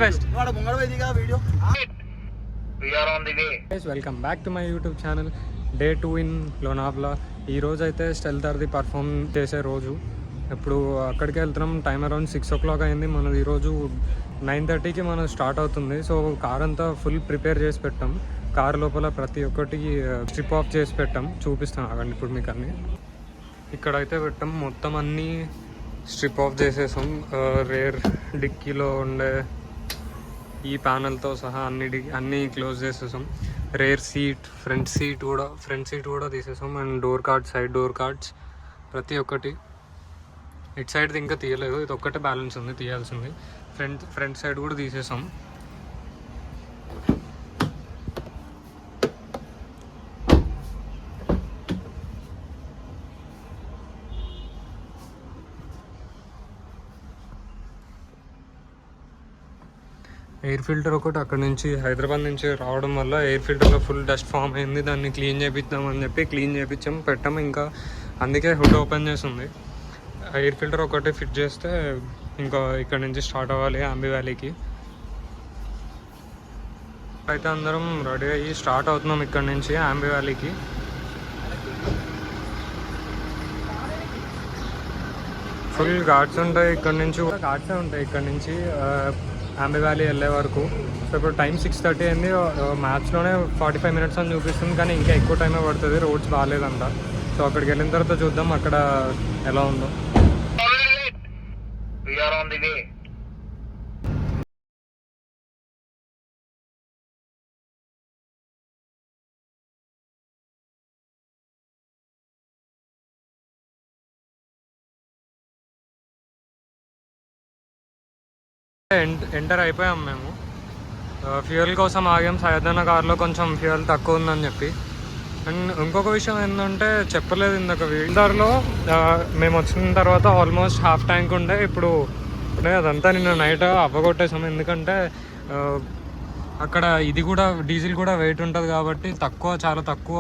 Best. Welcome back to my YouTube channel. Day 2 in Lonavla. ఈ రోజు అయితే స్టెల్తర్ది పర్ఫామ్ చేసే రోజు. ఇప్పుడు అక్కడికి వెళ్తున్నాం. టైం అరౌండ్ 6 o'clock అయింది. మనది ఈరోజు 9:30కి మనం స్టార్ట్ అవుతుంది. సో కార్ అంతా ఫుల్ ప్రిపేర్ చేసి పెట్టాం. కార్ లోపల ప్రతి ఒక్కటి స్ట్రిప్ ఆఫ్ చేసి పెట్టాం. చూపిస్తాను ఆగండి ఇప్పుడు మీకు అన్నీ. ఇక్కడైతే పెట్టాం, మొత్తం అన్నీ స్ట్రిప్ ఆఫ్ చేసేసాం. రేర్ డిక్కీలో ఉండే ఈ ప్యానల్తో సహా అన్నీ క్లోజ్ చేసేసాం. రేర్ సీట్, ఫ్రంట్ సీట్ కూడా తీసేసాం. And door cards, side door cards ప్రతి ఒక్కటి. ఇటు సైడ్ది ఇంకా తీయలేదు, ఇది ఒక్కటే బ్యాలెన్స్ ఉంది తీయాల్సింది. ఫ్రంట్ సైడ్ కూడా తీసేసాం. ఎయిర్ ఫిల్టర్ ఒకటి అక్కడ నుంచి హైదరాబాద్ నుంచి రావడం వల్ల ఎయిర్ ఫిల్టర్లో ఫుల్ డస్ట్ ఫామ్ అయింది. దాన్ని క్లీన్ చేపిద్దామని చెప్పి క్లీన్ చేపించాం, పెట్టాము. ఇంకా అందుకే హుడ్ ఓపెన్ చేస్తుంది. ఎయిర్ ఫిల్టర్ ఒకటి ఫిట్ చేస్తే ఇంకా ఇక్కడ నుంచి స్టార్ట్ అవ్వాలి అంబి వ్యాలీకి. అయితే అందరం రెడీ అయ్యి స్టార్ట్ అవుతున్నాం ఇక్కడ నుంచి అంబి వ్యాలీకి. ఫుల్ ఘాట్స్ ఉంటాయి ఇక్కడ నుంచి, ఘాట్సే ఉంటాయి ఇక్కడ నుంచి అంబి వ్యాలీ వెళ్ళే వరకు. సో ఇప్పుడు టైం 6:30 అయింది. మ్యాప్స్లోనే 45 minutes అని చూపిస్తుంది, కానీ ఇంకా ఎక్కువ టైమే పడుతుంది. రోడ్స్ బాగాలేదంట. సో అక్కడికి వెళ్ళిన తర్వాత చూద్దాం అక్కడ ఎలా ఉందో. ఎంటర్ అయిపోయాం మేము. ఫ్యూయల్ కోసం ఆగాం. సయదన్న కార్లో కొంచెం ఫ్యూయల్ తక్కువ ఉందని చెప్పి. అండ్ ఇంకొక విషయం ఏంటంటే చెప్పలేదు ఇందాక వీల్దార్లో, మేము వచ్చిన తర్వాత ఆల్మోస్ట్ హాఫ్ ట్యాంక్ ఉండే. ఇప్పుడు అదంతా నిన్న నైట్ అవ్వగొట్టేసాము. ఎందుకంటే అక్కడ ఇది కూడా డీజిల్ కూడా వెయిట్ ఉంటుంది కాబట్టి చాలా తక్కువ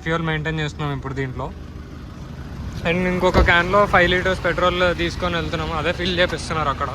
ఫ్యూయల్ మెయింటైన్ చేస్తున్నాం ఇప్పుడు దీంట్లో. అండ్ ఇంకొక క్యాన్లో 5 liters పెట్రోల్ తీసుకొని వెళ్తున్నాము. అదే ఫిల్ చేపిస్తున్నారు అక్కడ.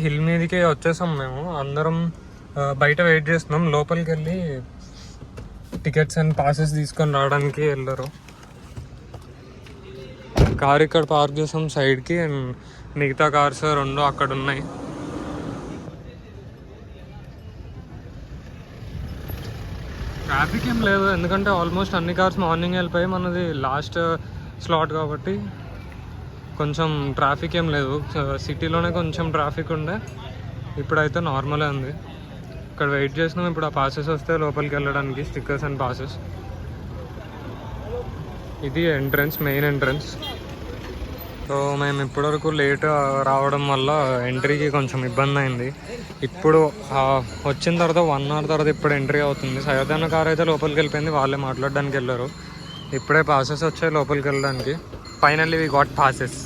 హిల్ మీదకి వచ్చేసాం మేము. అందరం బయట వెయిట్ చేస్తున్నాం. లోపలికి వెళ్ళి టికెట్స్ అండ్ పాసెస్ తీసుకొని రావడానికి వెళ్ళరు. కార్ ఇక్కడ పార్క్ చేసాం సైడ్కి. అండ్ మిగతా కార్స్ 2 అక్కడ ఉన్నాయి. ట్రాఫిక్ ఏం లేదు, ఎందుకంటే ఆల్మోస్ట్ అన్ని కార్స్ మార్నింగ్ వెళ్ళిపోయి మనది లాస్ట్ స్లాట్ కాబట్టి కొంచెం ట్రాఫిక్ ఏం లేదు. సిటీలోనే కొంచెం ట్రాఫిక్ ఉండే, ఇప్పుడైతే నార్మలే ఉంది. ఇక్కడ వెయిట్ చేసినాం. ఇప్పుడు ఆ పాసెస్ వస్తే లోపలికి వెళ్ళడానికి, స్టిక్కర్స్ అండ్ పాసెస్. ఇది ఎంట్రన్స్, మెయిన్ ఎంట్రన్స్. సో మేము ఇప్పటివరకు లేట్ రావడం వల్ల ఎంట్రీకి కొంచెం ఇబ్బంది అయింది. ఇప్పుడు వచ్చిన తర్వాత 1 hour తర్వాత ఇప్పుడు ఎంట్రీ అవుతుంది. సయదన్న కార్ అయితే లోపలికి వెళ్ళిపోయింది, వాళ్ళే మాట్లాడడానికి వెళ్ళారు. ఇప్పుడే పాసెస్ వచ్చాయి లోపలికి వెళ్ళడానికి. Finally we got passes.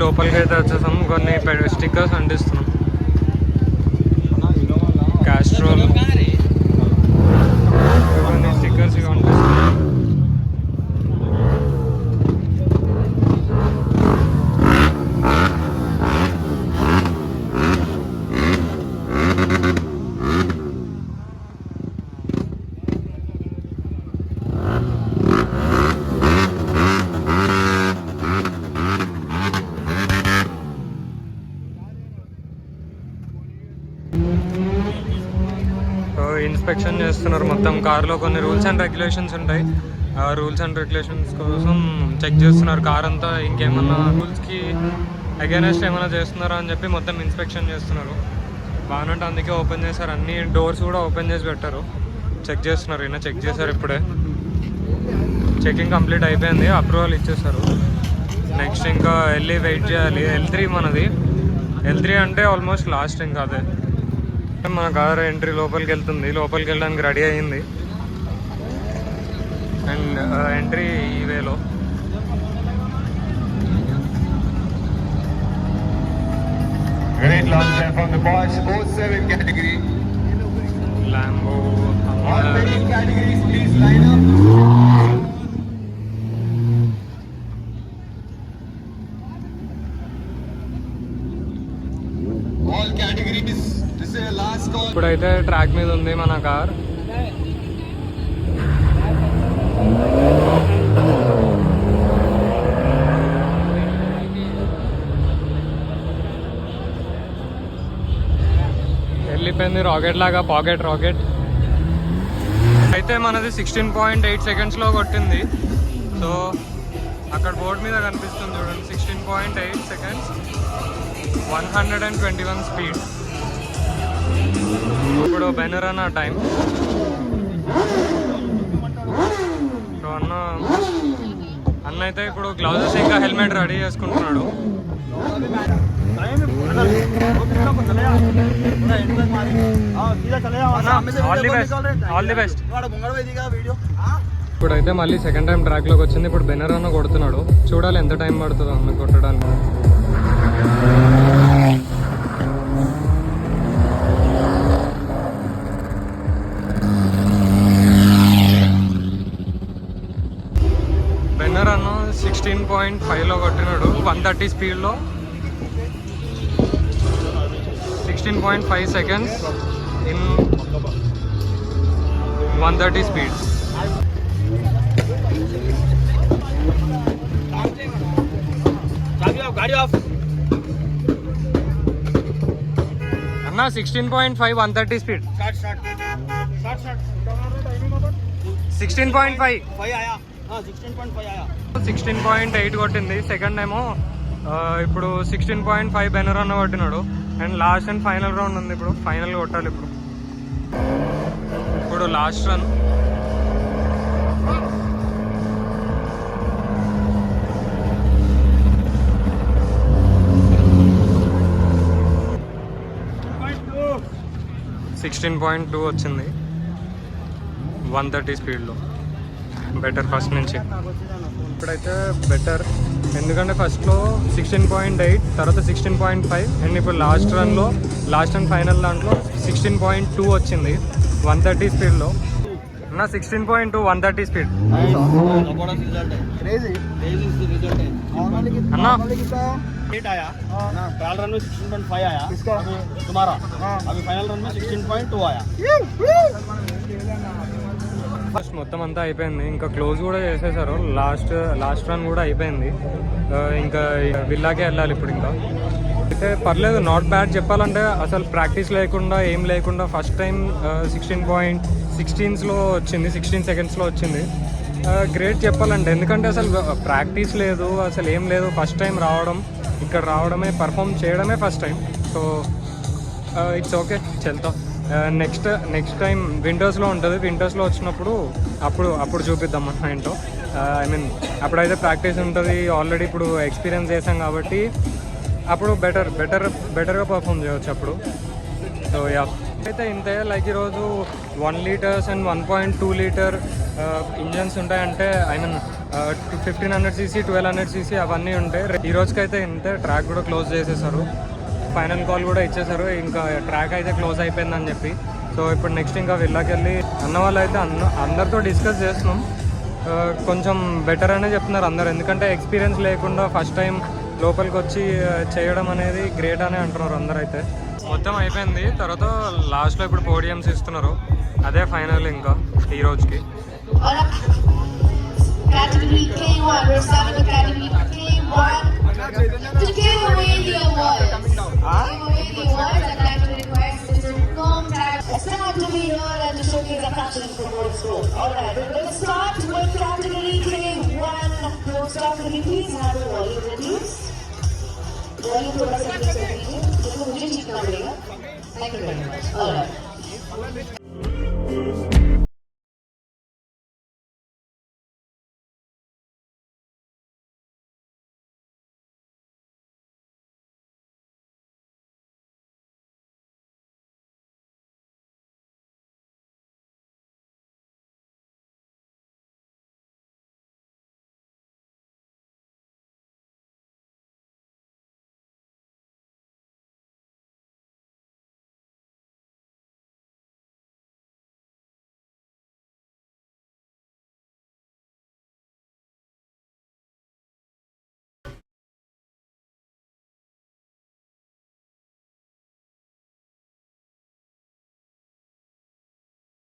లోపలికి అయితే వచ్చేసాం. కొన్ని స్టిక్కర్స్ అంటిస్తున్నాం. క్యాస్ట్రోల్ కొన్ని స్టిక్కర్స్ ఇవి అంటిస్తున్నాం. ఇన్స్పెక్షన్ చేస్తున్నారు మొత్తం కార్లో. కొన్ని రూల్స్ అండ్ రెగ్యులేషన్స్ ఉంటాయి, ఆ రూల్స్ అండ్ రెగ్యులేషన్స్ కోసం చెక్ చేస్తున్నారు కార్ అంతా. ఇంకేమన్నా రూల్స్కి అగైనెస్ట్ ఏమైనా చేస్తున్నారా అని చెప్పి మొత్తం ఇన్స్పెక్షన్ చేస్తున్నారు. బాగానంటే అందుకే ఓపెన్ చేశారు, అన్ని డోర్స్ కూడా ఓపెన్ చేసి పెట్టారు. చెక్ చేస్తున్నారు, ఈయన చెక్ చేశారు ఇప్పుడే. చెకింగ్ కంప్లీట్ అయిపోయింది, అప్రూవల్ ఇచ్చేసారు. నెక్స్ట్ ఇంకా వెళ్ళి వెయిట్ చేయాలి. L3 మనది. L3 అంటే ఆల్మోస్ట్ లాస్ట్ ఇంకా అదే. మన కార్ ఎంట్రీ లోపలికి వెళ్తుంది, లోపలికి వెళ్ళడానికి రెడీ అయ్యింది. అండ్ ఎంట్రీ ఈ వేలో. Great launch time from the Bosch 07 category. Lambo. All 13 categories, please line up. All categories. This is your last call. ఇప్పుడైతే ట్రాక్ మీద ఉంది మన కార్. వెళ్ళిపోయింది రాకెట్ లాగా, రాకెట్ అయితే మనది 16.8 సెకండ్స్లో కొట్టింది. సో అక్కడ బోర్డు మీద కనిపిస్తుంది చూడండి, 16.8 సెకండ్స్, 121 స్పీడ్. ఇప్పుడు బెనరన్నా టైం. సో అన్న అయితే ఇప్పుడు గ్లౌజెస్ ఇంకా హెల్మెట్ రెడీ చేసుకుంటున్నాడు. All the best. ఇప్పుడైతే మళ్ళీ సెకండ్ టైం ట్రాక్ లోకి వచ్చింది. ఇప్పుడు బెనరన్నా కొడుతున్నాడు, చూడాలి ఎంత టైం పడుతుందో అన్న కొట్టడానికి. బెనరన్నా 16.5లో కొట్టినాడు, 130 స్పీడ్లో. 16.5 seconds in 130 speed. Anna 16.5 130 speed. Start. 16.5 आया. 16.5 आया. 16.8 కొట్టింది. సెకండ్ ఏమో ఇప్పుడు 16.5 బెనరన్నా కొట్టినాడు. And last and final round ఉంది, ఇప్పుడు ఫైనల్ కొట్టాలి. ఇప్పుడు లాస్ట్ రన్. $16.2 వచ్చింది 130 స్పీడ్లో. బెటర్ ఫస్ట్ నుంచి. ఇప్పుడైతే బెటర్, ఎందుకంటే ఫస్ట్లో 16.8, తర్వాత 16.5, అండ్ ఇప్పుడు లాస్ట్ రన్లో లాస్ట్ అండ్ ఫైనల్ దాంట్లో 16.2 వచ్చింది 130 స్పీడ్లో. నా 16.2 130 స్పీడ్ అన్నా. ट्रायल रन में 16.5 आया तुम्हारा, अभी फाइनल रन में 16.2 आया. ఫస్ట్ మొత్తం అంతా అయిపోయింది, ఇంకా క్లోజ్ కూడా చేసేసారు. లాస్ట్ రన్ కూడా అయిపోయింది. ఇంకా విల్లాకే వెళ్ళాలి ఇప్పుడు. ఇంకా అయితే పర్లేదు, నాట్ బ్యాడ్ చెప్పాలంటే. అసలు ప్రాక్టీస్ లేకుండా ఏం లేకుండా ఫస్ట్ టైం 16.16లో వచ్చింది, 16 సెకండ్స్లో వచ్చింది. గ్రేట్ చెప్పాలంటే, ఎందుకంటే అసలు ప్రాక్టీస్ లేదు, అసలు ఏం లేదు. ఫస్ట్ టైం రావడం, ఇక్కడ రావడమే, పర్ఫామ్ చేయడమే first time. So it's okay, చెల్తా. నెక్స్ట్ టైం వింటర్స్లో ఉంటుంది. వింటర్స్లో వచ్చినప్పుడు అప్పుడు చూపిద్దాం మన ఏంటో. ఐ మీన్ అప్పుడైతే ప్రాక్టీస్ ఉంటుంది ఆల్రెడీ. ఇప్పుడు ఎక్స్పీరియన్స్ చేసాం కాబట్టి అప్పుడు బెటర్గా పర్ఫామ్ చేయవచ్చు అప్పుడు. సో యా, అయితే ఇంతే. లైక్ ఈరోజు 1 లీటర్స్ అండ్ 1.2 లీటర్ ఇంజన్స్ ఉంటాయంటే, ఐ మీన్ 1500cc 1200cc అవన్నీ ఉంటాయి. ఈ రోజుకైతే ఇంతే. ట్రాక్ కూడా క్లోజ్ చేసేసారు, ఫైనల్ కాల్ కూడా ఇచ్చేసారు. ఇంకా ట్రాక్ అయితే క్లోజ్ అయిపోయిందని చెప్పి. సో ఇప్పుడు నెక్స్ట్ ఇంకా విల్లాకి వెళ్ళి అన్న వాళ్ళు అయితే అందరితో డిస్కస్ చేస్తున్నాం. కొంచెం బెటర్ అనే చెప్తున్నారు అందరు, ఎందుకంటే ఎక్స్పీరియన్స్ లేకుండా ఫస్ట్ టైం లోపలికి వచ్చి చేయడం అనేది గ్రేట్ అనే అంటున్నారు అందరు. అయితే మొత్తం అయిపోయింది. తర్వాత లాస్ట్లో ఇప్పుడు పోడియమ్స్ ఇస్తున్నారు, అదే ఫైనల్ ఇంకా ఈ రోజుకి. To give away the awards, and that actually requires us to contact to be here and to showcase our passion for motorsport. Alright, let's start with category K1. Start, can you please have the volume reduced? Volume थोड़ा सा reduce कर दीजिए, क्योंकि मुझे जीतना पड़ेगा. Thank you very much. Alright.